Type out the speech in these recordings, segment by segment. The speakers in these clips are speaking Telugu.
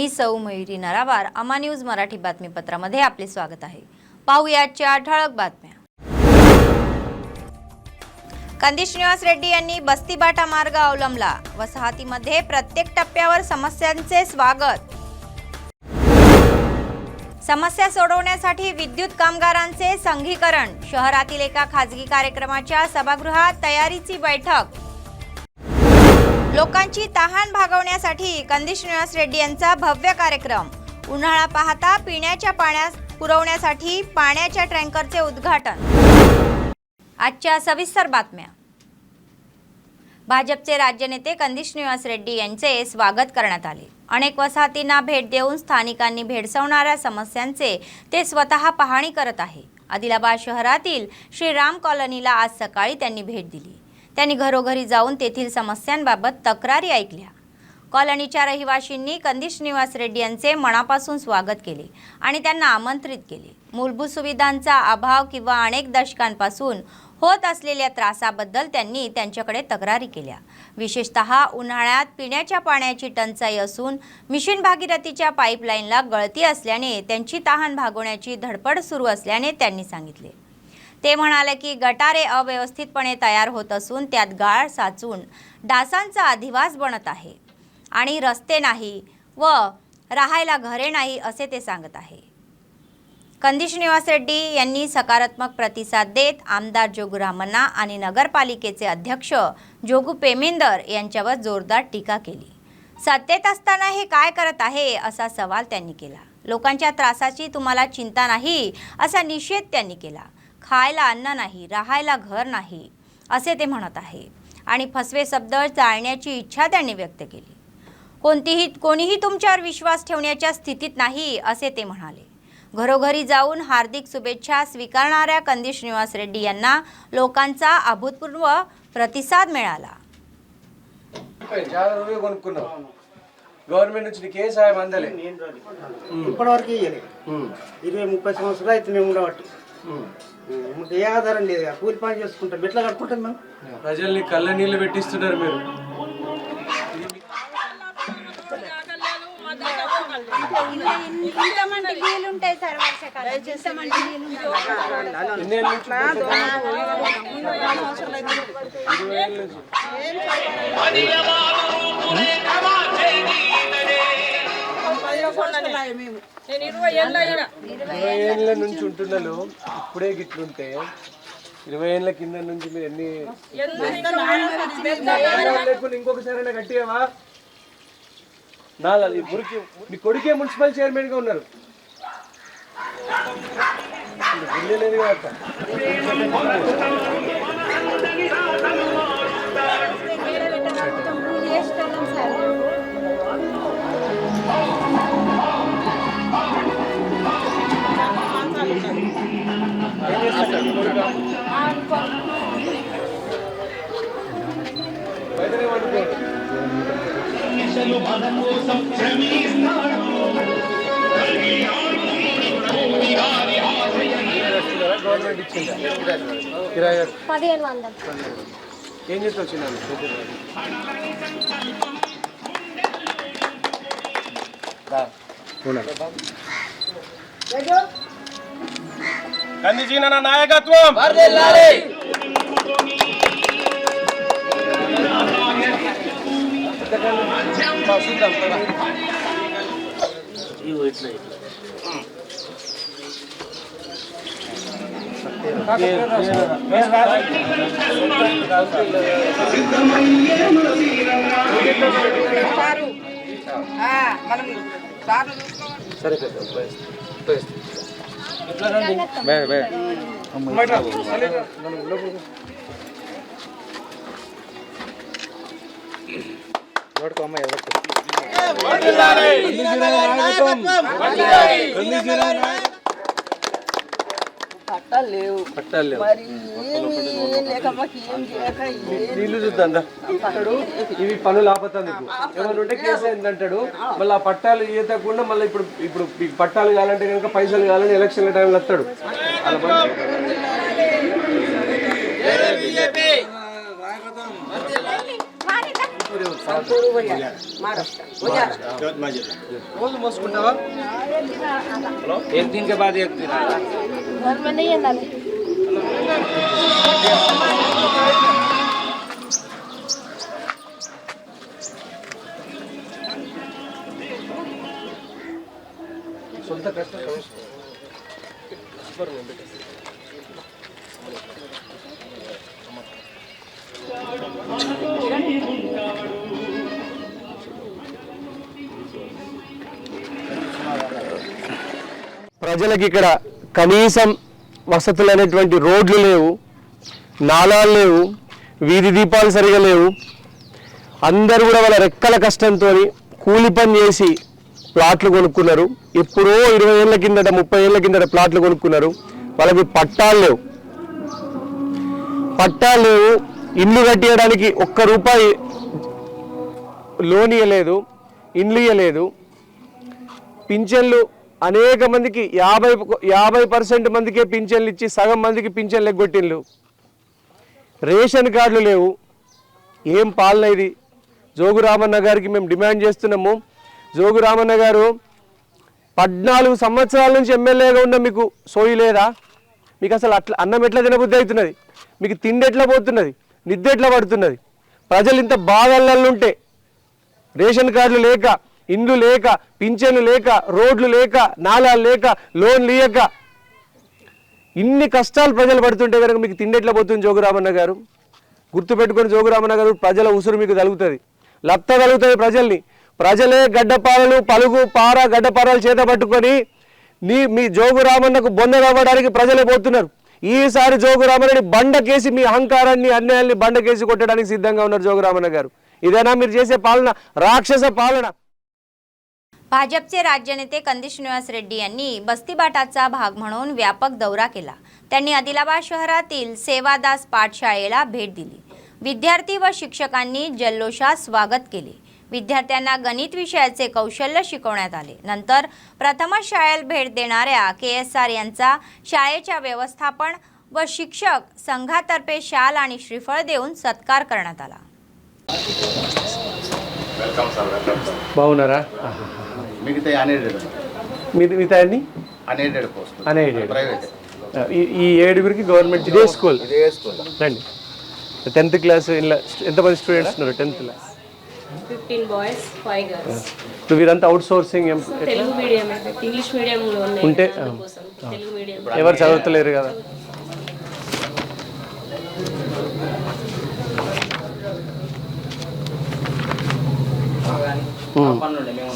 मी सौ मयुरी नरावार, अमा न्यूज मराठी बातमीपत्रामध्ये आपले स्वागत आहे। पाहूयाच्या ठळक बातम्या। कंदी श्रीनिवास रेड्डी यांनी बस्तीबाटा मार्ग अवलंबला। वसाहतीमध्ये प्रत्येक टप्प्यावर समस्यांचे स्वागत। समस्या सोडवण्यासाठी विद्युत कामगारांचे संघीकरण। शहरातील एका खासगी कार्यक्रमाच्या सभागृहात तयारीची बैठक। लोकांची तहान भागवण्यासाठी कंदी श्रीनिवास रेड्डी यांचा भव्य कार्यक्रम। उन्हाळा पाहता पिण्याच्या पाण्यास पुरवण्यासाठी पाण्याच्या टँकरचे उद्घाटन। आजच्या सविस्तर बातम्या। भाजपचे राज्य नेते कंदी श्रीनिवास रेड्डी यांचे स्वागत करण्यात आले। अनेक वसाहतींना भेट देऊन स्थानिकांनी भेडसावणाऱ्या समस्यांचे ते स्वतः पाहणी करत आहे। आदिलाबाद शहरातील श्रीराम कॉलनीला आज सकाळी त्यांनी भेट दिली। त्यांनी घरोघरी जाऊन तेथील समस्यांबाबत तक्रारी ऐकल्या। कॉलनीच्या रहिवाशींनी कंदी श्रीनिवास रेड्डी यांचे मनापासून स्वागत केले आणि त्यांना आमंत्रित केले। मूलभूत सुविधांचा अभाव किंवा अनेक दशकांपासून होत असलेल्या त्रासाबद्दल त्यांनी त्यांच्याकडे तक्रारी केल्या। विशेषतः उन्हाळ्यात पिण्याच्या पाण्याची टंचाई असून मिशन भागीरथीच्या पाईपलाईनला गळती असल्याने त्यांची तहान भागवण्याची धडपड सुरू असल्याने त्यांनी सांगितले। ते म्हणाले की गटारे अव्यवस्थितपणे तयार होत असून त्यात गाळ साचून डासांचा अधिवास बनत आहे आणि रस्ते नाही व राहायला घरे नाही असे ते सांगत आहे। कंदी श्रीनिवास रेड्डी यांनी सकारात्मक प्रतिसाद देत आमदार जोगू रामण्णा आणि नगरपालिकेचे अध्यक्ष जोगू पेमेंदर यांच्यावर जोरदार टीका केली। सत्तेत असताना हे काय करत आहे असा सवाल त्यांनी केला। लोकांच्या त्रासाची तुम्हाला चिंता नाही असा निषेध त्यांनी केला। खायला अन्न नाही, राहायला घर नाही असे ते म्हणत आहे आणि फसवे शब्द टाळण्याची इच्छा त्यांनी व्यक्त केली। कोणीही तुमच्यावर विश्वास ठेवण्याच्या स्थितीत नाही असे ते म्हणाले। घरोघरी जाऊन हार्दिक शुभेच्छा स्वीकारणाऱ्या कंदी श्रीनिवास रेड्डी यांना लोकांचा अभूतपूर्व प्रतिसाद मिळाला। గవర్నమెంట్ నుంచి నీకే సాయం అందలే ఇప్పటివరకు ఇయ్యలే 20-30 సంవత్సరాలు అయితే మేము ఉండబట్టి మాకు ఏ ఆధారం లేదు కూలి పని చేసుకుంటాం ఎట్లా కట్టుకుంటాం మేము ప్రజల్ని కళ్ళ నీళ్ళు పెట్టిస్తున్నారు మీరు ఏళ్ళ నుంచి ఉంటున్నాను ఇప్పుడే గిట్లుంటే 20 ఏళ్ళ కింద నుంచి మీరు ఎన్ని ఇంకొకసారి కట్టియావా నాలుగు మురికి మీ కొడుకే మున్సిపల్ చైర్మన్ గా ఉన్నారు లేదు కదా గవర్నమెంట్ ఇచ్చిందా కిరాయి 1500 ఏం చేసి వచ్చినాను కంది జీనన నాయకత్వం వర్ధిల్లాలి సరే నోడుకో అమ్మాయి నీళ్ళు చూద్దాం ఇవి పనులు ఆపతందుకు ఏమన్నా ఉంటే కేసు ఏంటంటాడు మళ్ళీ ఆ పట్టాలు ఇవ్వకుండా మళ్ళీ ఇప్పుడు పట్టాలు కావాలంటే కనుక పైసలు కావాలని ఎలక్షన్ల టైంలో వస్తాడు అలా రోజు మోసుకుంటావా? एक दिन के बाद एक दिन आएगा। घर में नहीं है नानी। సొంత కష్టం ప్రజలకు ఇక్కడ కనీసం వసతులు అనేటువంటి రోడ్లు లేవు, నాలాలు లేవు, వీధి దీపాలు సరిగా లేవు. అందరూ కూడా వాళ్ళ రెక్కల కష్టంతో కూలి పని చేసి ప్లాట్లు కొనుక్కున్నారు. ఎప్పుడో 20 ఏళ్ళ కిందట 30 ఏళ్ళ కిందట ప్లాట్లు కొనుక్కున్నారు. వాళ్ళకి పట్టాలు లేవు, ఇల్లు కట్టేయడానికి ₹1 లోన్ ఇవ్వలేదు, ఇండ్లు ఇవ్వలేదు. పింఛన్లు అనేక మందికి 50% మందికే పింఛన్లు ఇచ్చి సగం మందికి పింఛన్లు ఎగ్గొట్టిండ్లు. రేషన్ కార్డులు లేవు. ఏం పాలన ఇది? జోగు రామన్న గారికి మేము డిమాండ్ చేస్తున్నాము. జోగు రామన్న గారు 14 సంవత్సరాల నుంచి ఎమ్మెల్యేగా ఉన్న మీకు సోయి లేదా? మీకు అసలు అట్లా అన్నం ఎట్లా తినబుద్ధి అవుతున్నది? మీకు తిండి ఎట్లా పోతున్నది? నిద్ర ఎట్లా పడుతున్నది? ప్రజలు ఇంత బాధల్లుంటే రేషన్ కార్డులు లేక, ఇండ్లు లేక, పింఛన్లు లేక, రోడ్లు లేక, నాలాలు లేక, లోన్లు ఇయ్యక ఇన్ని కష్టాలు ప్రజలు పడుతుంటే కనుక మీకు తిండి ఎట్లా పోతుంది జోగురామన్న గారు? గుర్తుపెట్టుకొని జోగురామన్న గారు, ప్రజల ఉసురు మీకు తగులుతుంది, లత్త కలుగుతుంది ప్రజల్ని. ప్రజలే గడ్డపారలు, పలుగు పార గడ్డపారాలు చేత పట్టుకొని మీ జోగురామన్నకు బొందరవ్వడానికి ప్రజలే పోతున్నారు. ఈసారి జోగురామన్నని బండకేసి మీ అహంకారాన్ని, అన్యాయాన్ని బండకేసి కొట్టడానికి సిద్ధంగా ఉన్నారు జోగురామన్న गारू. इदेना మీరు చేసే పాలన? రాక్షస పాలన. भाजपचे राज्यनेते कंदिश निवास रेड्डी यांनी बस्तीबाटाचा भाग म्हणून व्यापक दौरा केला. त्यांनी आदिलाबाद शहरातील सेवादास पाठशाळेला भेट दिली. विद्यार्थी व शिक्षकांनी जल्लोषात स्वागत केले. विद्यार्थ्यांना गणित विषयाचे कौशल्य शिकवण्यात आले. नंतर प्रथमच शाळेला भेट देणाऱ्या KSR यांचा शाळेच्या व्यवस्थापन व शिक्षक संघातर्फे शाल आणि श्रीफळ देऊन सत्कार करण्यात आला. బాగున్నారా? మిగతా అనేడెడ్ మిగతా అన్ని అనేడెడ్ పోస్ట్ అనేడెడ్. ప్రైవేట్. ఈ 7గురికి గవర్నమెంట్ ఇదే స్కూల్. ఇదే స్కూల్ రండి. 10th క్లాస్ ఎంతమంది స్టూడెంట్స్ ఉన్నారు? 10th class 15 boys 5 girls. So వీరంతా outsourcing Telugu medium, English medium లో ఉన్నాయి. ఉంటే తెలుగు మీడియం ఎవరు చదువుతలేరు కదా.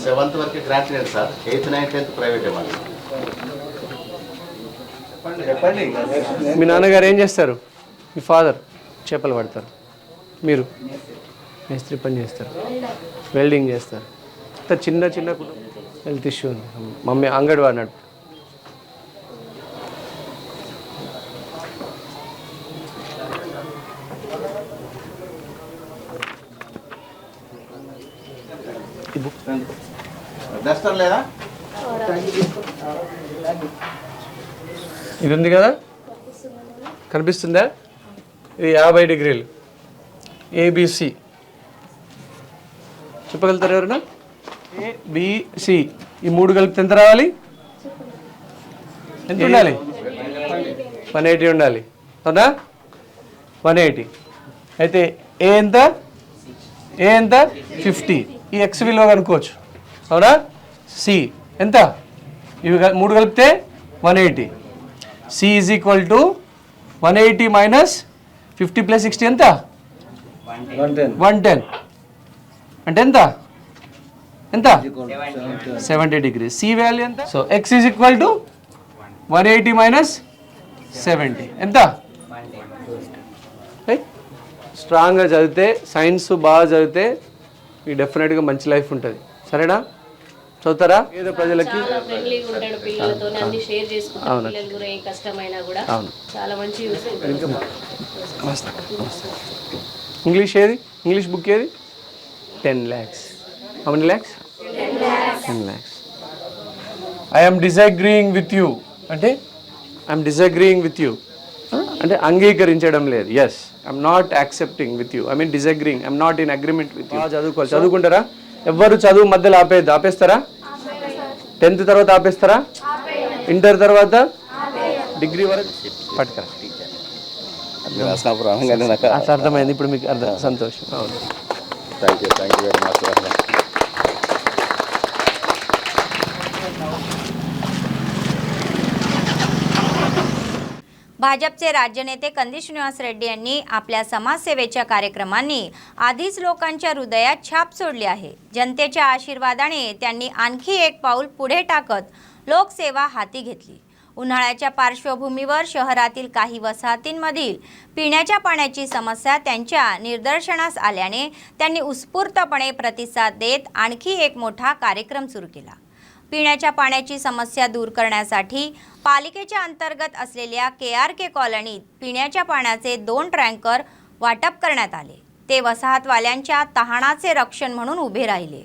సెవెంత్ వరకు గ్రాంట్ లేదు sir. 8th 9th 10th private ఇవ్వాలి. మీ నాన్నగారు ఏం చేస్తారు? మీ ఫాదర్ చేపలు పడతారు, మీరు మేస్త్రి పని చేస్తారు, వెల్డింగ్ చేస్తారు. అంత చిన్న చిన్న హెల్త్ ఇష్యూ ఉంది. మమ్మీ అంగడివాడి నడుపు. డస్టర్ లేదా? ఇది ఉంది కదా, కనిపిస్తుందా? ఇది 50 డిగ్రీలు ABC. చెప్పగలుగుతారు ఎవరైనా? ABC ఈ 3 కలిపితే ఎంత రావాలి? ఎంత ఉండాలి? 180 ఉండాలి. అవునా? 180. అయితే ఏ ఎంత? 50. ఈ X విలువ కనుక్కోవచ్చు. అవునా? C ఎంత? ఇవి 3 కలిపితే 180. C is equal to 180 minus 50 plus 60 ఎంత? 110. అంటే ఎంత? 70 డిగ్రీ. C వాల్యూ ఎంత? So X is equal to 180 minus 70 ఎంత? స్ట్రాంగ్గా చదివితే, సైన్స్ బాగా చదివితే మీకు డెఫినెట్గా మంచి లైఫ్ ఉంటుంది. సరేనా? చదువుతారా? ఏదో ప్రజలకి ఫ్రెండ్లీగా ఉంటాడు, పిల్లలతో అన్ని షేర్ చేసుకుంటాడు. పిల్లలు కూడా ఏ కష్టమైనా కూడా చాలా మంచి యూస్ అవుతుంది. ఇంగ్లీష్ ఏది? ఇంగ్లీష్ బుక్ ఏది? 10 lakhs. How many lakhs? 10 lakhs. I am disagreeing with you. అంటే I am disagreeing with you. అంటే అంగీకరించడం లేదు. Yes, I'm not accepting with you, I mean disagreeing, I'm not in agreement with you. చదువుకోవాలి, చదువుకుంటారా? ఎవ్వరు చదువు మధ్యలో ఆపేస్తారా? 10th తర్వాత ఆపేస్తారా? ఇంటర్ తర్వాత డిగ్రీ వరకు పట్టుకరా. అర్థమైంది ఇప్పుడు మీకు, అర్థం. సంతోషం. అవును, థ్యాంక్ యూ వెరీ మచ్. भाजपचे राज्यनेते कंदी श्रीनिवास रेड्डी यांनी आपल्या समाजसेवेच्या कार्यक्रमांनी आधीच लोकांच्या हृदयात छाप सोडली आहे. जनतेच्या आशीर्वादाने त्यांनी आणखी एक पाऊल पुढे टाकत लोकसेवा हाती घेतली. उन्हाळ्याच्या पार्श्वभूमीवर शहरातील काही वसाहतींमधील पिण्याच्या पाण्याची समस्या त्यांच्या निदर्शनास आल्याने त्यांनी उत्स्फूर्तपणे प्रतिसाद देत आणखी एक मोठा कार्यक्रम सुरू केला. पिण्याच्या पाण्याची समस्या दूर करण्यासाठी पालिकेच्या अंतर्गत असलेल्या KRK कॉलनीत पिण्याच्या पाण्याचे 2 टँकर वाटप करण्यात आले. ते वसाहतवाल्यांच्या तहानाचे रक्षण म्हणून उभे राहिले.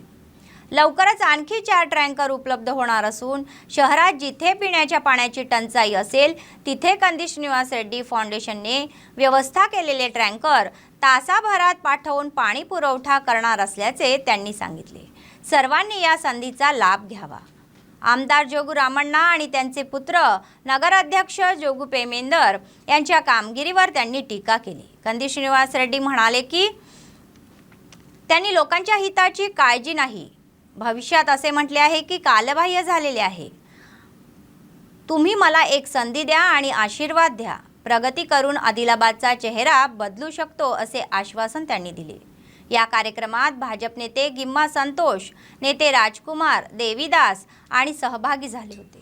लवकरच आणखी 4 टँकर उपलब्ध होणार असून शहरात जिथे पिण्याच्या पाण्याची टंचाई असेल तिथे कंदी श्रीनिवास रेड्डी फाउंडेशनने व्यवस्था केलेले टँकर तासाभरात पाठवून पाणी पुरवठा करणार असल्याचे त्यांनी सांगितले. सर्वांनी या संधीचा लाभ घ्यावा. आमदार जोगू रामण्णा आणि त्यांचे पुत्र नगराध्यक्ष जोगू पेमेंदर यांच्या कामगिरीवर त्यांनी टीका केली. कंदी श्रीनिवास रेड्डी म्हणाले की त्यांनी लोकांच्या हिताची काळजी नाही, भविष्यात असे म्हटले आहे की कालबाह्य झालेले आहे. तुम्ही मला एक संधी द्या आणि आशीर्वाद द्या. प्रगती करून आदिलाबादचा चेहरा बदलू शकतो असे आश्वासन त्यांनी दिले. या कार्यक्रमात भाजप नेते गिम्मा संतोष, नेते राजकुमार, देवीदास आणि सहभागी झाले होते.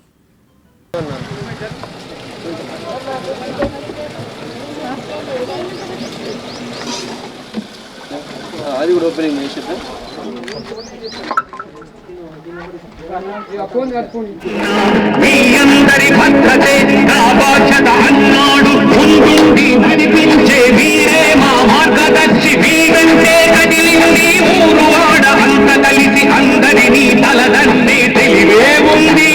మీ అందరి భద్రతే నా బాధ్యత అన్నాడు. ముందుండి నడిపించే వీరే మా మార్గదర్శి. వీరంటే కదిలింది ఊరు వాడ అంత కలిసి అందరినీ తలదన్నే తెలివే ఉంది.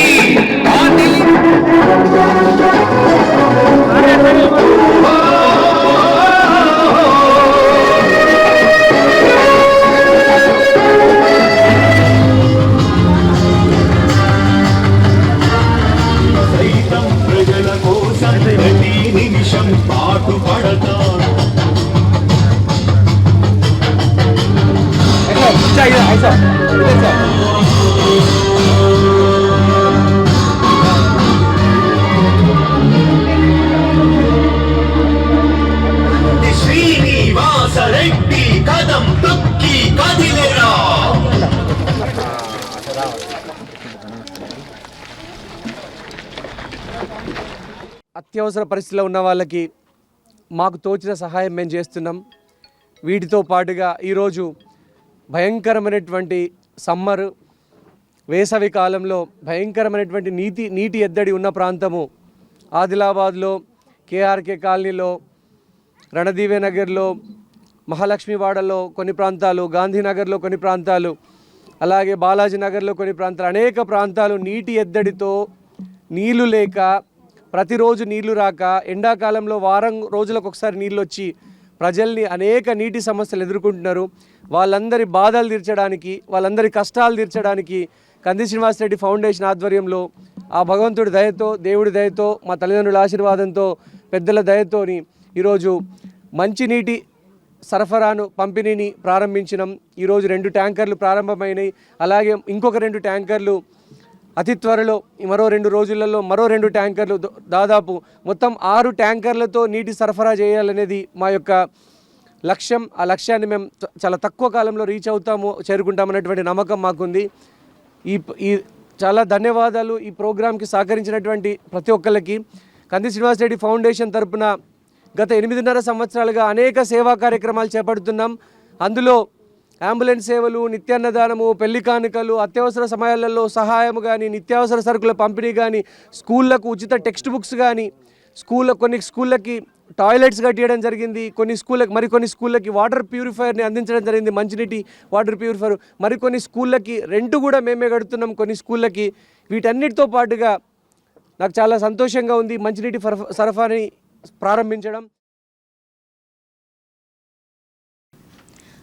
శ్రీనివాస రెడ్డి కదం తొక్కి కదిలేరా. అత్యవసర పరిస్థితిలో ఉన్న వాళ్ళకి మాకు తోచిన సహాయం మేము చేస్తున్నాం. వీటితో పాటుగా ఈరోజు భయంకరమైనటువంటి సమ్మర్, వేసవి కాలంలో భయంకరమైనటువంటి నీటి ఎద్దడి ఉన్న ప్రాంతము ఆదిలాబాద్లో KRK కాలనీలో, రణదీవే నగర్లో, మహాలక్ష్మివాడలో కొన్ని ప్రాంతాలు, గాంధీనగర్లో కొన్ని ప్రాంతాలు, అలాగే బాలాజీ నగర్లో కొన్ని ప్రాంతాలు, అనేక ప్రాంతాలు నీటి ఎద్దడితో నీళ్లు లేక, ప్రతిరోజు నీళ్లు రాక, ఎండాకాలంలో వారం రోజులకు ఒకసారి నీళ్ళు వచ్చి ప్రజల్ని అనేక నీటి సమస్యలు ఎదుర్కొంటున్నారు. వాళ్ళందరి బాధలు తీర్చడానికి, వాళ్ళందరి కష్టాలు తీర్చడానికి కంది శ్రీనివాస్ రెడ్డి ఫౌండేషన్ ఆధ్వర్యంలో ఆ భగవంతుడి దయతో, దేవుడి దయతో, మా తల్లిదండ్రుల ఆశీర్వాదంతో, పెద్దల దయతోని ఈరోజు మంచినీటి సరఫరాను, పంపిణీని ప్రారంభించినాం. ఈరోజు 2 ట్యాంకర్లు ప్రారంభమైనాయి. అలాగే ఇంకొక 2 ట్యాంకర్లు అతి త్వరలో, మరో 2 రోజులలో మరో 2 ట్యాంకర్లు, దాదాపు మొత్తం 6 ట్యాంకర్లతో నీటి సరఫరా చేయాలనేది మా యొక్క లక్ష్యం. ఆ లక్ష్యాన్ని మేము చాలా తక్కువ కాలంలో రీచ్ అవుతాము, చేరుకుంటామనేటువంటి నమ్మకం మాకుంది. ఈ చాలా ధన్యవాదాలు ఈ ప్రోగ్రాంకి సహకరించినటువంటి ప్రతి ఒక్కరికి. కంది శ్రీనివాస్ రెడ్డి ఫౌండేషన్ తరపున గత 8.5 సంవత్సరాలుగా అనేక సేవా కార్యక్రమాలు చేపడుతున్నాం. అందులో అంబులెన్స్ సేవలు, నిత్యాన్నదానము, పెళ్లి కానుకలు, అత్యవసర సమయాలలో సహాయం కానీ, నిత్యావసర సరుకుల పంపిణీ కానీ, స్కూళ్ళకు ఉచిత టెక్స్ట్ బుక్స్ కానీ, కొన్ని స్కూళ్ళకి టాయిలెట్స్ కట్టియడం జరిగింది. మరికొన్ని స్కూళ్ళకి వాటర్ ప్యూరిఫైయర్ని అందించడం జరిగింది, మంచినీటి వాటర్ ప్యూరిఫైయర్. మరికొన్ని స్కూళ్ళకి రెంట్ కూడా మేమే కడుతున్నాం కొన్ని స్కూళ్ళకి. వీటన్నిటితో పాటుగా నాకు చాలా సంతోషంగా ఉంది. మంచినీటి సరఫరాని प्रारंभिंचడం।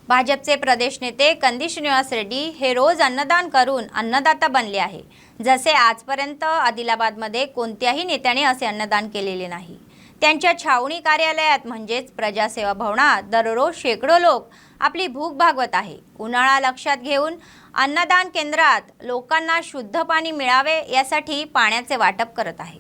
भाजपचे प्रदेश नेते कंदी श्रीनिवास रेड्डी हे रोज अन्नदान करून अन्नदाता बनले आहे। जसे आजपर्यंत आदिलाबादमध्ये कोणत्याही नेत्याने असे अन्नदान केलेले नाही। त्यांच्या छावणी कार्यालयात म्हणजेच प्रजासेवा भवनात दररोज शेकडो लोक आपली भूक भागवत आहे। उन्हाळा लक्षात घेऊन अन्नदान केंद्रात लोकांना शुद्ध पाणी मिळावे यासाठी पाण्याचे वाटप करत आहे।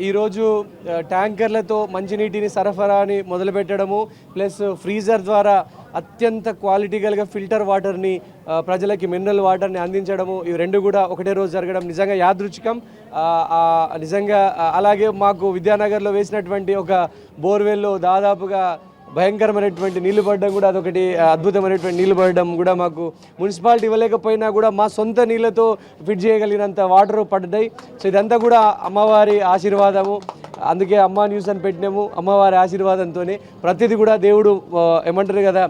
ఈ రోజు ట్యాంకర్లతో మంచినీటిని సరఫరాని మొదలుపెట్టడము ప్లస్ ఫ్రీజర్ ద్వారా అత్యంత క్వాలిటీ కలిగిన ఫిల్టర్ వాటర్ని ప్రజలకి మినరల్ వాటర్ని అందించడము ఇవి రెండు కూడా ఒకటే రోజు జరగడం నిజంగా యాదృచ్ఛికం। నిజంగా అలాగే మాకు విద్యానగర్లో వేసినటువంటి ఒక బోర్వెల్లో దాదాపుగా భయంకరమైనటువంటి నీళ్లు పడడం కూడా అదొకటి అద్భుతమైనటువంటి నీళ్లు పడడం కూడా మాకు మున్సిపాలిటీ ఇవ్వలేకపోయినా కూడా మా సొంత నీళ్ళతో ఫిట్ చేయగలిగినంత వాటర్ పడ్డాయి। సో ఇదంతా కూడా అమ్మవారి ఆశీర్వాదము, అందుకే అమ్మ న్యూస్ అని పెట్టినాము। అమ్మవారి ఆశీర్వాదంతోనే ప్రతిదీ కూడా దేవుడు ఏమంటారు కదా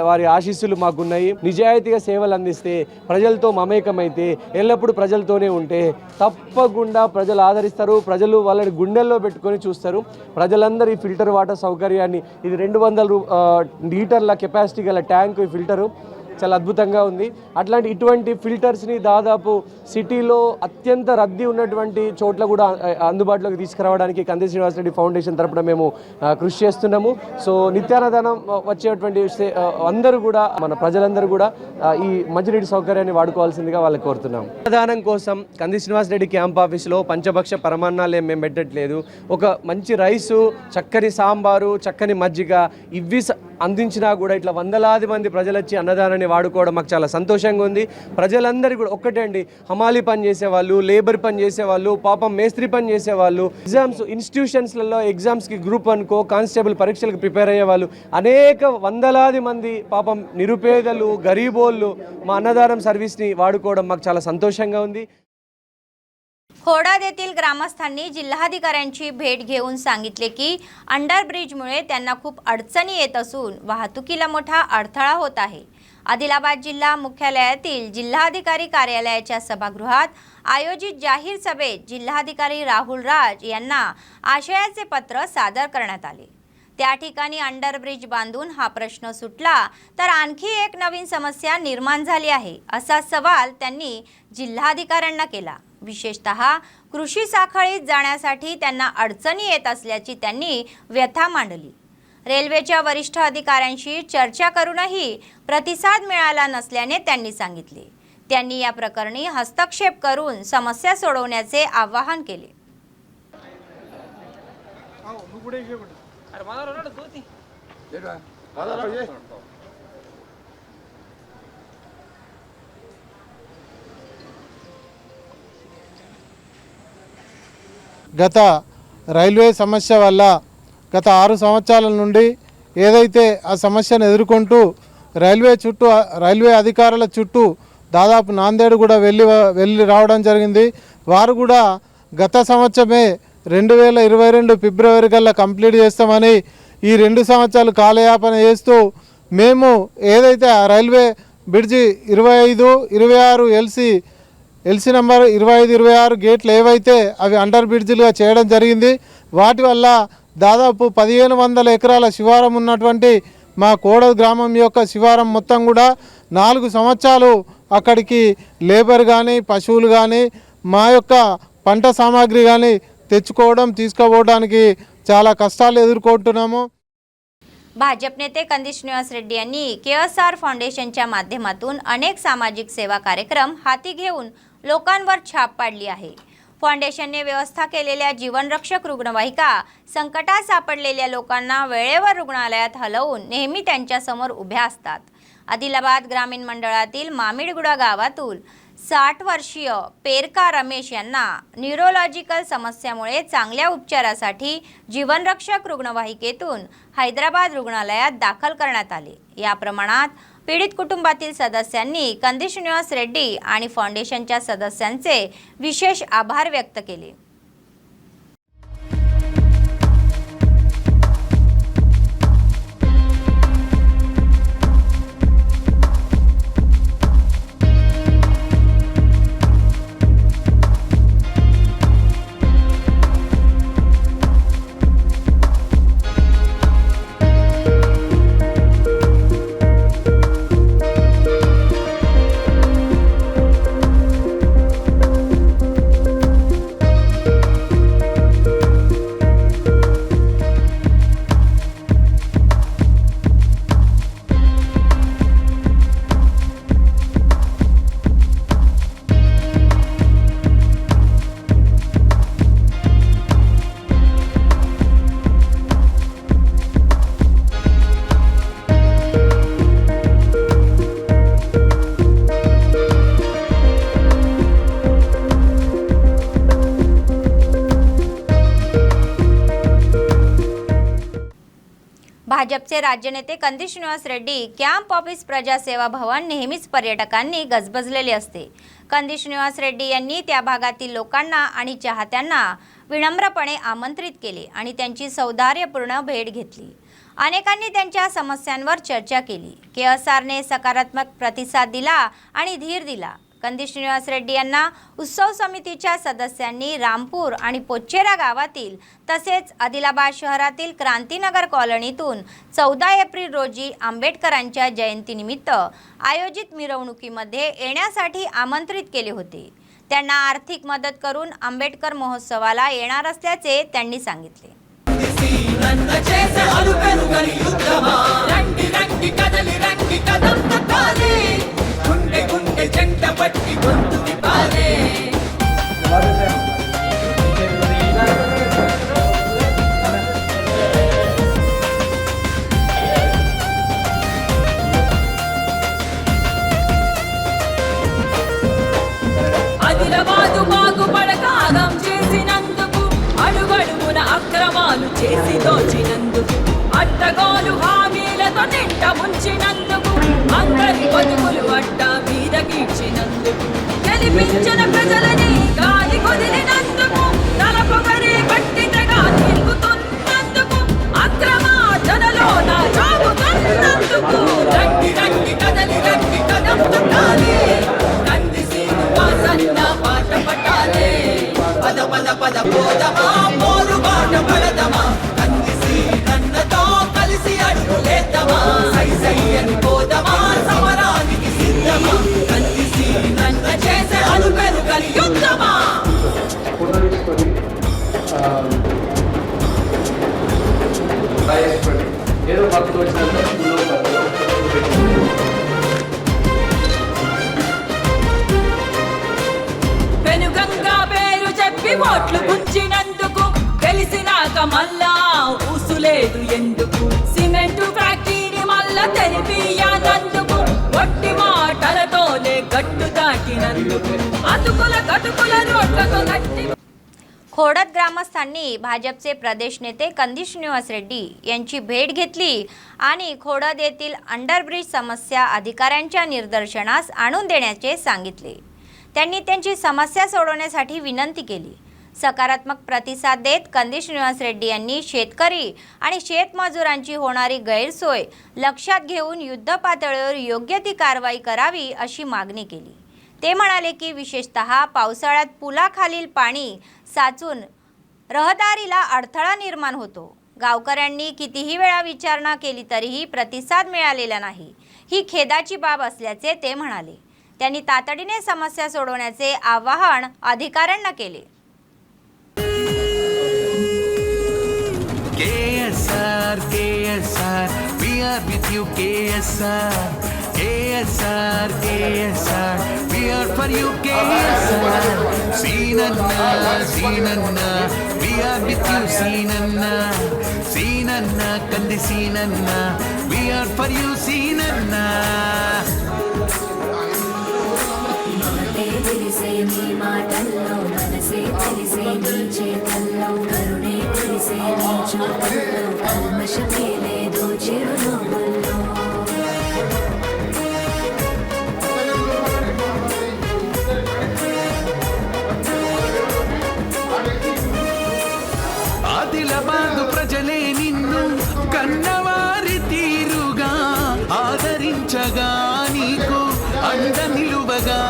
వారి ఆశీస్సులు మాకున్నాయి। నిజాయితీగా సేవలు అందిస్తే ప్రజలతో మమేకమైతే ఎల్లప్పుడూ ప్రజలతోనే ఉంటే తప్పకుండా ప్రజలు ఆదరిస్తారు, ప్రజలు వాళ్ళని గుండెల్లో పెట్టుకొని చూస్తారు। ప్రజలందరూ ఈ ఫిల్టర్ వాటర్ సౌకర్యాన్ని ఇది 200 లీటర్ల కెపాసిటీ గల ట్యాంక్ ఈ ఫిల్టరు చాలా అద్భుతంగా ఉంది। అట్లాంటి ఇటువంటి ఫిల్టర్స్ని దాదాపు సిటీలో అత్యంత రద్దీ ఉన్నటువంటి చోట్ల కూడా అందుబాటులోకి తీసుకురావడానికి కంది శ్రీనివాస్ రెడ్డి ఫౌండేషన్ తరపున మేము కృషి చేస్తున్నాము। సో నిత్యాన్నదానం వచ్చేటువంటి అందరూ కూడా మన ప్రజలందరూ కూడా ఈ మంచినీటి సౌకర్యాన్ని వాడుకోవాల్సిందిగా వాళ్ళకి కోరుతున్నాం। అన్నదానం కోసం కంది శ్రీనివాస్ రెడ్డి క్యాంప్ ఆఫీస్లో పంచభక్ష పరమాన్నాలు మేము పెట్టట్లేదు। ఒక మంచి రైసు, చక్కని సాంబారు, చక్కని మజ్జిగ ఇవి అందించినా కూడా ఇట్లా వందలాది మంది ప్రజలు వచ్చి అన్నదానాన్ని వాడుకోవడం మాకు చాలా సంతోషంగా ఉంది। ప్రజలందరూ కూడా ఒక్కటే అండి, హమాలి పని చేసేవాళ్ళు, లేబర్ పని చేసేవాళ్ళు, పాపం మేస్త్రి పని చేసేవాళ్ళు, ఎగ్జామ్స్ ఇన్స్టిట్యూషన్స్లలో ఎగ్జామ్స్కి గ్రూప్ అనుకో కానిస్టేబుల్ పరీక్షలకు ప్రిపేర్ అయ్యేవాళ్ళు, అనేక వందలాది మంది పాపం నిరుపేదలు, గరీబోళ్ళు మా అన్నదానం సర్వీస్ని వాడుకోవడం మాకు చాలా संतोषंगा ఉంది। खोडाद येथील ग्रामस्थांनी जिल्हाधिकाऱ्यांची भेट घेऊन सांगितले की अंडरब्रिजमुळे त्यांना खूप अडचणी येत असून वाहतुकीला मोठा अडथळा होत आहे। आदिलाबाद जिल्हा मुख्यालयातील जिल्हाधिकारी कार्यालयाच्या सभागृहात आयोजित जाहीर सभेत जिल्हाधिकारी राहुल राज यांना आशयाचे पत्र सादर करण्यात आले। त्या ठिकाणी अंडरब्रिज बांधून हा प्रश्न सुटला तर आणखी एक नवीन समस्या निर्माण झाली आहे असा सवाल त्यांनी जिल्हाधिकाऱ्यांना केला। विशेषतः कृषी साखळीत जाण्यासाठी त्यांना अडचणी येत असल्याची त्यांनी व्यथा मांडली। रेल्वेच्या वरिष्ठ अधिकाऱ्यांशी चर्चा करूनही प्रतिसाद मिळाला नसल्याने त्यांनी सांगितले। त्यांनी या प्रकरणी हस्तक्षेप करून समस्या सोडवण्याचे आवाहन केले। గత రైల్వే సమస్య వల్ల గత 6 సంవత్సరాల నుండి ఏదైతే ఆ సమస్యను ఎదుర్కొంటూ రైల్వే అధికారుల చుట్టూ దాదాపు నాందేడ్ కూడా వెళ్ళి రావడం జరిగింది. వారు కూడా గత సంవత్సరమే 2022 ఫిబ్రవరి కల్లా కంప్లీట్ చేస్తామని ఈ 2 సంవత్సరాలు కాలయాపన చేస్తూ మేము ఏదైతే ఆ రైల్వే బ్రిడ్జి 25, 26 ఎల్సీ నెంబర్ 25, 26 గేట్లు ఏవైతే అవి అండర్ బ్రిడ్జిలుగా చేయడం జరిగింది. వాటి వల్ల దాదాపు 1500 ఎకరాల శివారం ఉన్నటువంటి మా కోడలు గ్రామం యొక్క శివారం మొత్తం కూడా 4 సంవత్సరాలు అక్కడికి లేబర్ కానీ పశువులు కానీ మా యొక్క పంట సామాగ్రి కానీ తెచ్చుకోవడం తీసుకుపోవడానికి చాలా कष्टाలు एदुरकोंटुन्नामु. भाजप नेते कंदिश निवास रेड्डी यांनी केएसआर फाउंडेशनच्या माध्यमातून अनेक सामाजिक सेवा कार्यक्रम हाती घेऊन लोकांवर छाप पाडली आहे. फाउंडेशनने व्यवस्था केलेल्या जीवनरक्षक रुग्णवाहिका संकटात सापडलेल्या लोकांना वेळेवर रुग्णालयात हलवून नेहमी त्यांच्या समोर उभ्या असतात. आदिलाबाद ग्रामीण मंडळातील मामिडगुडा गावातून 60 वर्षीय पेरका रमेश यांना न्यूरोलॉजिकल समस्यामुळे चांगल्या उपचारासाठी जीवनरक्षक रुग्णवाहिकेतून हैदराबाद रुग्णालयात दाखल करण्यात आले. या प्रमाणात पीडित कुटुंबातील सदस्यांनी कंदिश निवास रेड्डी आणि फाउंडेशनच्या सदस्यांचे विशेष आभार व्यक्त केले. भाजपचे राज्य नेते कंदिश निवास रेड्डी कॅम्प ऑफिस प्रजासेवा भवन नेहमीच पर्यटकांनी गजबजलेले असते. कंदिश निवास रेड्डी यांनी त्या भागातील लोकांना आणि चाहत्यांना विनम्रपणे आमंत्रित केले आणि त्यांची सौहार्दपूर्ण भेट घेतली. अनेकांनी त्यांच्या समस्यांवर चर्चा केली. केएसआरने सकारात्मक प्रतिसाद दिला आणि धीर दिला. कंदिश निवास रेड्डी यांना उत्सव समितीच्या सदस्यांनी रामपूर आणि पोच्चेरा गावातील तसेच आदिलाबाद शहरातील क्रांतीनगर कॉलनीतून 14 एप्रिल रोजी आंबेडकरांच्या जयंतीनिमित्त आयोजित मिरवणुकीमध्ये येण्यासाठी आमंत्रित केले होते. त्यांना आर्थिक मदत करून आंबेडकर महोत्सवाला येणार असल्याचे त्यांनी सांगितले. ఆదిలాబాదు బాగుపడకాగం చేసినందుకు అడుగడుగున అక్రమాలు చేసి దోచినందుకు అడ్డగోలు హామీలతో నింట ముంచినందుకు అందరి బతుకులు అడ్డ మీద గీడ్చినందుకు గెలిపించిన ప్రజలని గాలి కుదిరినందుకు తలపొగరి గట్టిగా తిరుగుతున్నందుకు అక్రమార్జనలోన సాగుతున్నందుకు రండి రండి కదలి రండి కదం తొక్కాలి కందిసి వాసన్న పాట పట్టాలి పద పద పద పోదమా మోరు బాట పడదమా కందిసి నన్నతో కలిసి అడుగులేద్దామా సై సై అని పోదమా సమరానికి సిద్ధమా కందిసి నన్న చేసే అడుగను కలి యుద్ధమా ఏదో భక్తులు వచ్చినంత వెనుగంగా పేరు చెప్పి ఓట్లు పుంచినందుకు తెలిసినాక మళ్ళా ఊసులేదు ఎందుకు సిమెంట్ ఫ్యాక్టరీని మళ్ళా తెరిపియానందుకు ఒట్టి మాటలతోనే గట్టు దాటినందుకు అతుకుల కటుకుల రోడ్లతో గట్టి खोडद ग्रामस्थांनी भाजपचे प्रदेश नेते कंदी श्रीनिवास रेड्डी यांची भेट घेतली आणि खोडद येथील अंडरब्रिज समस्या अधिकाऱ्यांच्या निदर्शनास आणून देण्याचे सांगितले. त्यांनी त्यांची समस्या सोडवण्यासाठी विनंती केली. सकारात्मक प्रतिसाद देत कंदी श्रीनिवास रेड्डी यांनी शेतकरी आणि शेतमजुरांची होणारी गैरसोय लक्षात घेऊन युद्ध पातळीवर योग्य ती कारवाई करावी अशी मागणी केली. ते म्हणाले की विशेषतः पावसाळ्यात पुलाखालील पाणी साचून रहदारीला अडथळा निर्माण होतो. गावकऱ्यांनी कितीही वेळा विचारणा केली तरीही प्रतिसाद मिळालेला नाही. ही खेदाची बाब असल्याचे ते म्हणाले. त्यांनी तातडीने समस्या सोडवण्याचे आवाहन अधिकाऱ्यांना केले. KSR, KSR, we are with you, KSR. KSR, KSR, we are for you, KSR. Seenanna, Seenanna, we are with you, Seenanna. Seenanna, Kandi Seenanna, we are for you, Seenanna. తెలిసే నీ మాటల్లో మనసే తెలిసే నీ చేతల్లో కరుణే తెలిసే నీ చూపుల్లో కల్మషమే లేదు చిరునవ్వుల్లో. ఆదిలాబాదు ప్రజలే నిన్ను కన్నవారి తీరుగా ఆదరించగా నీకు అండ నిలువగా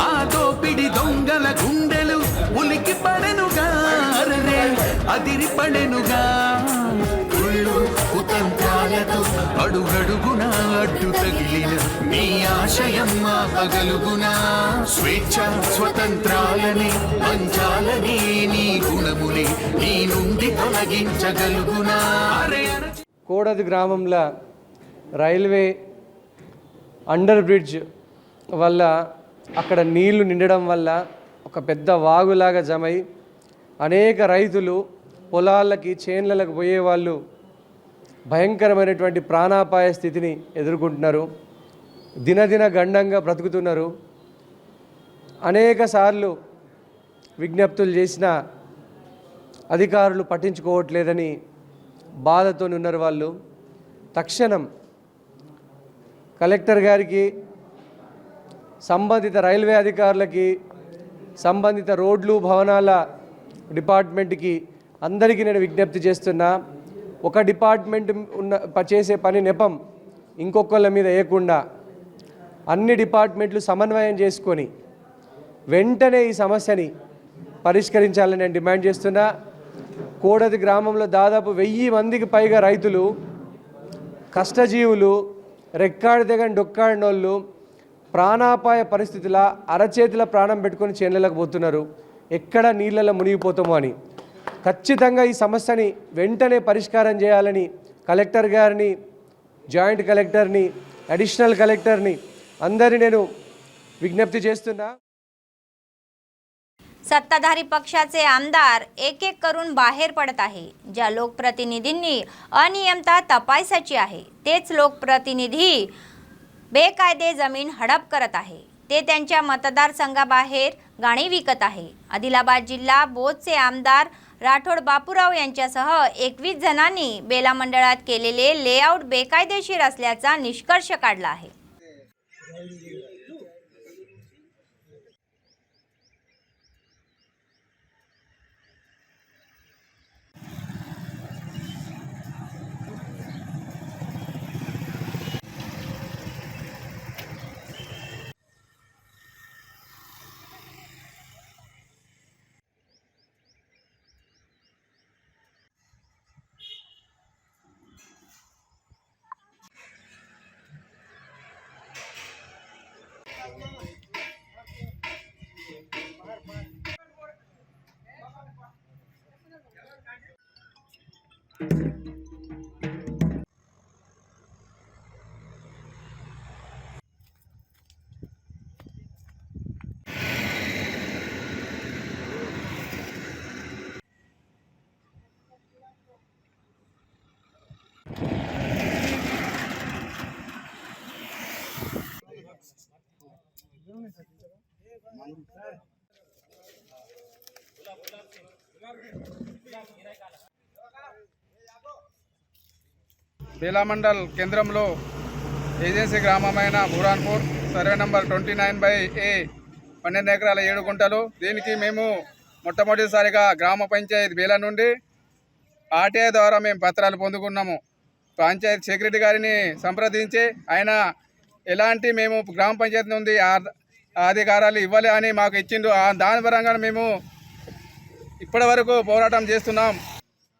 ఆ దోపిడి దొంగల గుండెలు ఉలికి పడెనుగా రే అదిరి పడెనుగా కుళ్ళు కుతంత్రాలతో అడుగడుగునా అడ్డు తగిలిన నీ ఆశయం ఆపగలుగునా స్వేచ్ఛ స్వతంత్రాలని పంచాలని నీ గుణముని నీ నుండి తొలగించగలుగునా. కోడది గ్రామంలో రైల్వే అండర్ బ్రిడ్జ్ వల్ల అక్కడ నీళ్లు నిండడం వల్ల ఒక పెద్ద వాగులాగా జమై అనేక రైతులు పొలాలకి చేన్లకు పోయే వాళ్ళు భయంకరమైనటువంటి ప్రాణాపాయ స్థితిని ఎదుర్కొంటున్నారు. దినదిన గండంగా బ్రతుకుతున్నారు. అనేక సార్లు విజ్ఞప్తులు చేసిన అధికారులు పట్టించుకోవట్లేదని బాధతో ఉన్నారు వాళ్ళు. తక్షణం కలెక్టర్ గారికి, సంబంధిత రైల్వే అధికారులకి, సంబంధిత రోడ్లు భవనాల డిపార్ట్మెంట్కి అందరికీ నేను విజ్ఞప్తి చేస్తున్నా. ఒక డిపార్ట్మెంట్ చేసే పని నెపం ఇంకొకళ్ళ మీద వేయకుండా అన్ని డిపార్ట్మెంట్లు సమన్వయం చేసుకొని వెంటనే ఈ సమస్యని పరిష్కరించాలని నేను డిమాండ్ చేస్తున్నా. కోడది గ్రామంలో దాదాపు 1000 మందికి పైగా రైతులు, కష్టజీవులు, రెక్కాడితే కానీ డొక్కాడినోళ్ళు ప్రాణాపాయ పరిస్థితుల అరచేతుల ప్రాణం పెట్టుకొని చేనులకు పోతున్నారు. ఎక్కడ నీళ్ళలో మునిగిపోతామో అని. ఖచ్చితంగా ఈ సమస్యని వెంటనే పరిష్కారం చేయాలని కలెక్టర్ గారిని, జాయింట్ కలెక్టర్ని, అడిషనల్ కలెక్టర్ని అందరినీ నేను विज्ञप्ति చేస్తున్నా. सत्ताधारी पक्षाचे आमदार एक एक करून बाहेर पडत आहे. ज्या लोकप्रतिनिधींनी अनियमता तपासायची आहे तेच लोकप्रतिनिधी बेकायदे जमीन हडप करत आहे. ते त्यांच्या मतदारसंघाबाहेर गाणी विकत आहे. आदिलाबाद जिल्हा बोधचे आमदार राठोड बापूराव यांच्यासह 21 जणांनी बेला मंडळात केलेले लेआउट बेकायदेशीर असल्याचा निष्कर्ष काढला आहे. బేలా మండల్ కేంద్రంలో ఏజెన్సీ గ్రామమైన బురాన్పూర్ సర్వే నంబర్ 29/A 12 ఎకరాల 7 గుంటలు. దీనికి మేము మొట్టమొదటిసారిగా గ్రామ పంచాయతీ బేలా నుండి ఆర్టీఐ ద్వారా మేము పత్రాలు పొందుకున్నాము. పంచాయతీ సెక్రటరీ గారిని సంప్రదించి ఆయన ఎలాంటి మేము గ్రామ పంచాయతీ నుండి అధికారాలు ఇవ్వాలి అని మాకు ఇచ్చిండు. దాని పరంగా మేము ఇప్పటి వరకు పోరాటం చేస్తున్నాం.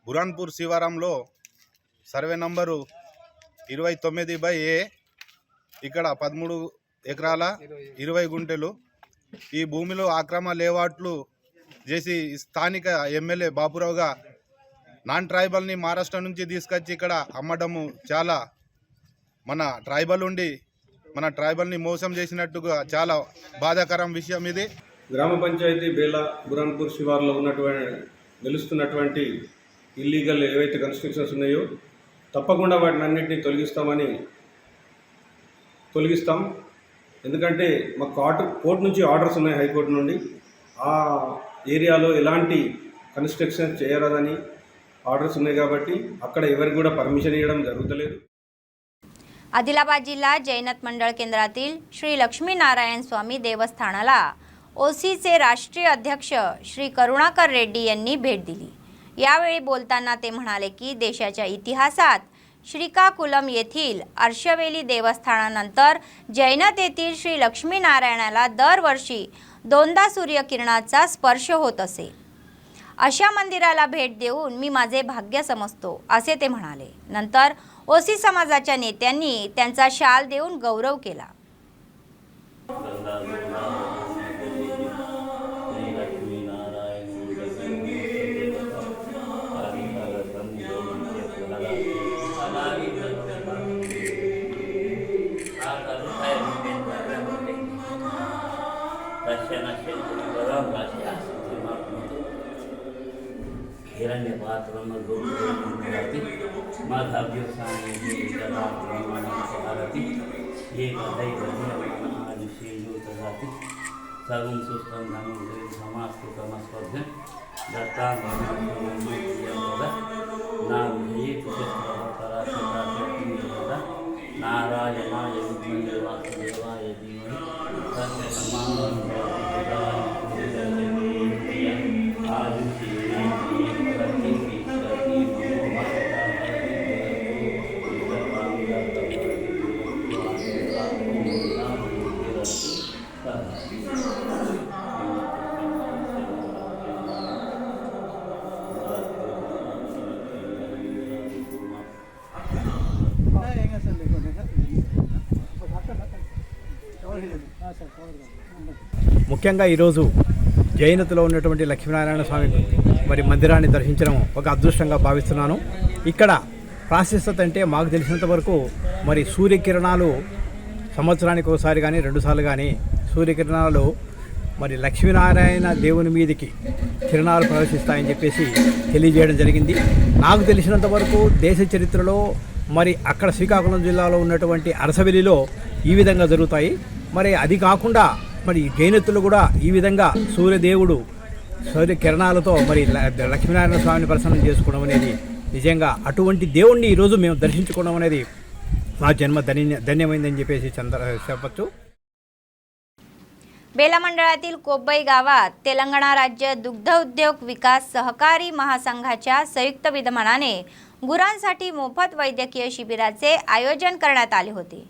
బురాన్పూర్ శివారంలో సర్వే నంబరు 29/A ఇక్కడ 13 ఎకరాల 20 గుంటలు. ఈ భూమిలో అక్రమ లేఅవుట్లు చేసి స్థానిక ఎమ్మెల్యే బాపురావుగా నాన్ ట్రైబల్ని మహారాష్ట్ర నుంచి తీసుకొచ్చి ఇక్కడ అమ్మడము చాలా మన ట్రైబల్ ఉండి మన ట్రైబల్ని మోసం చేసినట్టుగా చాలా బాధాకరం విషయం ఇది. గ్రామ పంచాయతీ బేలా బురాన్పూర్ శివార్లో నిలుస్తున్నటువంటి ఇల్లీగల్ ఏవైతే కన్స్ట్రక్షన్స్ ఉన్నాయో తప్పకుండా వాటిని అన్నింటినీ తొలగిస్తాం. ఎందుకంటే మాకు కోర్టు నుంచి ఆర్డర్స్ ఉన్నాయి, హైకోర్టు నుండి. ఆ ఏరియాలో ఎలాంటి కన్స్ట్రక్షన్ చేయరాదని ఆర్డర్స్ ఉన్నాయి కాబట్టి అక్కడ ఎవరికి కూడా పర్మిషన్ इव्वడం జరుగుతలేదు. आदिलाबाद जिल्हा जैनत मंडळ केंद्रातील श्री लक्ष्मीनारायण स्वामी देवस्थानाला ओसीचे राष्ट्रीय अध्यक्ष श्री करुणाकर रेड्डी यांनी भेट दिली. यावेळी बोलताना ते म्हणाले की देशाच्या इतिहासात श्रीकाकुलम येथील अर्शवेली देवस्थानानंतर जैनत येथील श्री लक्ष्मीनारायणाला दरवर्षी 2दा सूर्यकिरणाचा स्पर्श होत असे. अशा मंदिराला भेट देऊन मी माझे भाग्य समजतो असे ते म्हणाले. नंतर ओसी समाजाच्या नेत्यांनी त्यांचा शाल देऊन गौरव केला. हिरण्य पात्रम गोपी माधव्य स्वामी भारती एक दैवशीलता सर्व सुस्थम समास्कृतमस्पर्ध दत्ता नारायणाय विद्महे वासुदेवाय ముఖ్యంగా ఈరోజు జైనతలో ఉన్నటువంటి లక్ష్మీనారాయణ స్వామి మరి మందిరాన్ని దర్శించడం ఒక అదృష్టంగా భావిస్తున్నాను. ఇక్కడ ప్రాశస్త్యత అంటే మాకు తెలిసినంత వరకు మరి సూర్యకిరణాలు సంవత్సరానికి ఒకసారి కానీ 2 సార్లు కానీ సూర్యకిరణాలు మరి లక్ష్మీనారాయణ దేవుని మీదకి కిరణాలు ప్రవేశిస్తాయని చెప్పేసి తెలియజేయడం జరిగింది. నాకు తెలిసినంత వరకు దేశ చరిత్రలో మరి అక్కడ శ్రీకాకుళం జిల్లాలో ఉన్నటువంటి అరసవెల్లిలో ఈ విధంగా జరుగుతాయి. మరి అది కాకుండా మరి జైనతులు కూడా ఈ విధంగా సూర్యకిరణాలతో మరి లక్ష్మీనారాయణ స్వామిని ప్రసన్నం చేసుకోవడం అనేది నిజంగా అటువంటి దేవుణ్ణి ఈరోజు మేము దర్శించుకోవడం అనేది మా జన్మ ధన్యమైందని చెప్పేసి చెప్పచ్చు. बेला मंडळातील कोब्बई गावात तेलंगणा राज्य दुग्ध उद्योग विकास सहकारी महासंघाच्या संयुक्त विद्यमानाने गुरांसाठी मोफत वैद्यकीय शिबिराचे आयोजन करण्यात आले होते.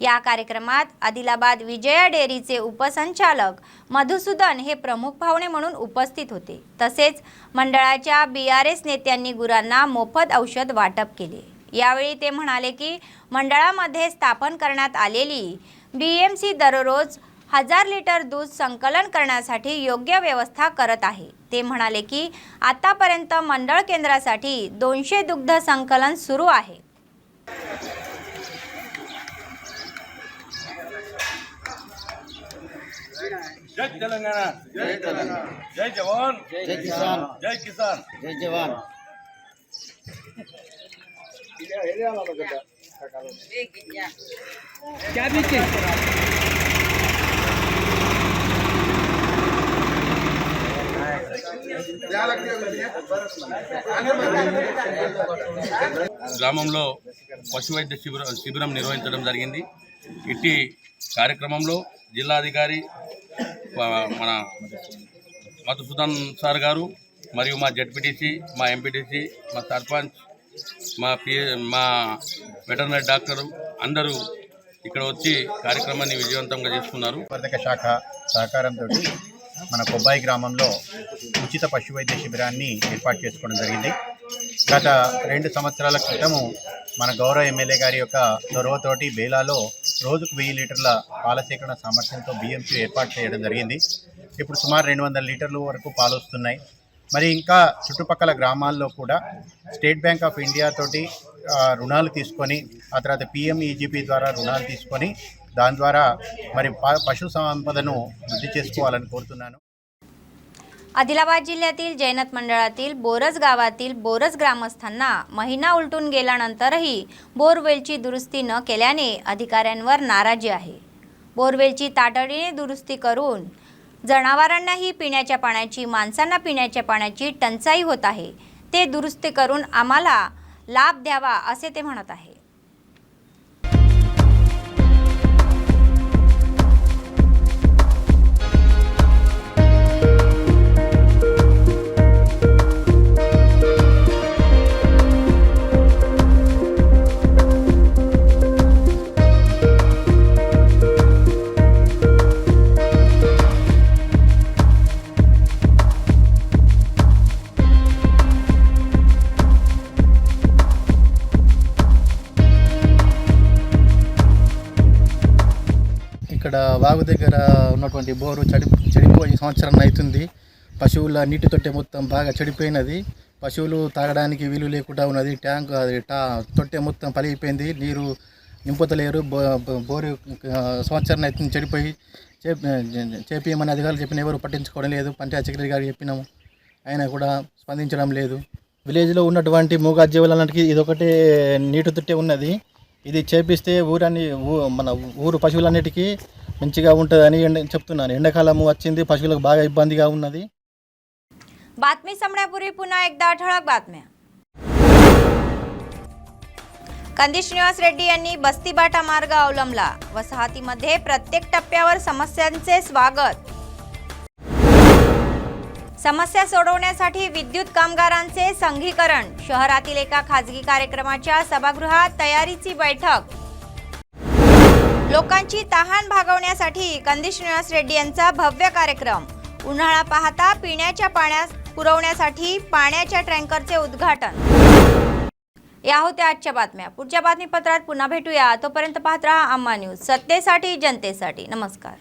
या कार्यक्रमात आदिलाबाद विजया डेअरीचे उपसंचालक मधुसूदन हे प्रमुख पाहुणे म्हणून उपस्थित होते. तसेच मंडळाच्या BRS नेत्यांनी गुरांना मोफत औषध वाटप केले. यावेळी ते म्हणाले की मंडळामध्ये स्थापन करण्यात आलेली BMC दररोज 1000 लिटर दूध संकलन करण्यासाठी योग्य व्यवस्था करत आहे. ते म्हणाले की आतापर्यंत मंडळ केंद्रासाठी 200 दुग्ध संकलन सुरू आहे. जय तेलंगाना, जय तेलंगाना, जय जवान, जय किसान, जय किसान, जय जवान. क्या बीच గ్రామంలో పశు వైద్య శిబిరం నిర్వహించడం జరిగింది. ఇట్టి కార్యక్రమంలో జిల్లాధికారి మన మధుసూదన్ సార్ గారు మరియు మా జడ్పీటీసీ, మా ఎంపీటీసీ, మా సర్పంచ్, మా వెటర్నరీ డాక్టరు అందరూ ఇక్కడ వచ్చి కార్యక్రమాన్ని విజయవంతంగా చేసుకున్నారు. వర్ధక శాఖ సహకారంతో మన కొబ్బాయి గ్రామంలో ఉచిత పశు వైద్య శిబిరాన్ని ఏర్పాటు చేసుకోవడం జరిగింది. గత 2 సంవత్సరాల క్రితము మన గౌరవ ఎమ్మెల్యే గారి యొక్క చొరవతోటి బేలాలో రోజుకు 1000 లీటర్ల పాల సేకరణ సామర్థ్యంతో BMC ఏర్పాటు చేయడం జరిగింది. ఇప్పుడు సుమారు 200 లీటర్ల వరకు పాలు వస్తున్నాయి. మరి ఇంకా చుట్టుపక్కల గ్రామాల్లో కూడా స్టేట్ బ్యాంక్ ఆఫ్ ఇండియా తోటి రుణాలు తీసుకొని ఆ తర్వాత PMEGP ద్వారా రుణాలు తీసుకొని దాని ద్వారా మరి पशु संपदను वृद्धी చేసుకోవాలని కోరుతున్నాను. आदिलाबाद जिल्ह्यातील जैनत मंडळातील बोरज गावातील बोरज ग्रामस्थांना महिना उलटून गेल्यानंतरही बोरवेलची दुरुस्ती न केल्याने अधिकाऱ्यांवर नाराजी आहे. बोरवेलची तातडीने दुरुस्ती करून जनावरांनाही पिण्याच्या पाण्याची, माणसांना पिण्याच्या पाण्याची टंचाई होत आहे. ते दुरुस्ती करून आम्हाला लाभ द्यावा असे ते म्हणत आहे. ఇక్కడ వాగు దగ్గర ఉన్నటువంటి బోరు చెడిపోయి సంవత్సరం అవుతుంది. పశువుల నీటి తొట్టె మొత్తం బాగా చెడిపోయినది. పశువులు తాగడానికి వీలు లేకుండా ఉన్నది. ట్యాంక్ తొట్టె మొత్తం పలిగిపోయింది. నీరు నింపుతలేరు. బోరు సంవత్సరం అవుతుంది చెడిపోయి. చేపియమని అధికారులు చెప్పిన ఎవరు పట్టించుకోవడం లేదు. పంచాయత్ సెక్రటరీ గారికి చెప్పినాము, ఆయన కూడా స్పందించడం లేదు. విలేజ్లో ఉన్నటువంటి మూగా జీవులన్నిటికీ ఇదొకటే నీటి తొట్టె ఉన్నది. ఇది చేపిస్తే మన ఊరు పశువులన్నిటికీ మంచిగా ఉంటుందని చెప్తున్నాను. ఎండాకాలం వచ్చింది, పశువులకు బాగా ఇబ్బందిగా ఉన్నది. बातमी संपण्यापूर्वी पुन्हा एकदा ठळक बातम्या. कंदिश निवास रेड्डी यांनी बस्तीबाटा मार्ग अवलंबला. वसाहतीमध्ये प्रत्येक टप्प्यावर समस्यांचे स्वागत. समस्या सोडवण्यासाठी विद्युत कामगारांचे संघीकरण. शहरातील एका खाजगी कार्यक्रमाच्या सभागृहात तयारीची बैठक. लोकांची तहान भागवण्यासाठी कंदिश निवास रेड्डी यांचा भव्य कार्यक्रम. उन्हाळा पाहता पिण्याच्या पाण्यास पुरवण्यासाठी पाण्याच्या टँकरचे उद्घाटन. या होत्या आजच्या बातम्या. पुढच्या बातमीपत्रात पुन्हा भेटूया. तोपर्यंत पाहत रहा अम्मा न्यूज, सत्तेसाठी जनतेसाठी. नमस्कार.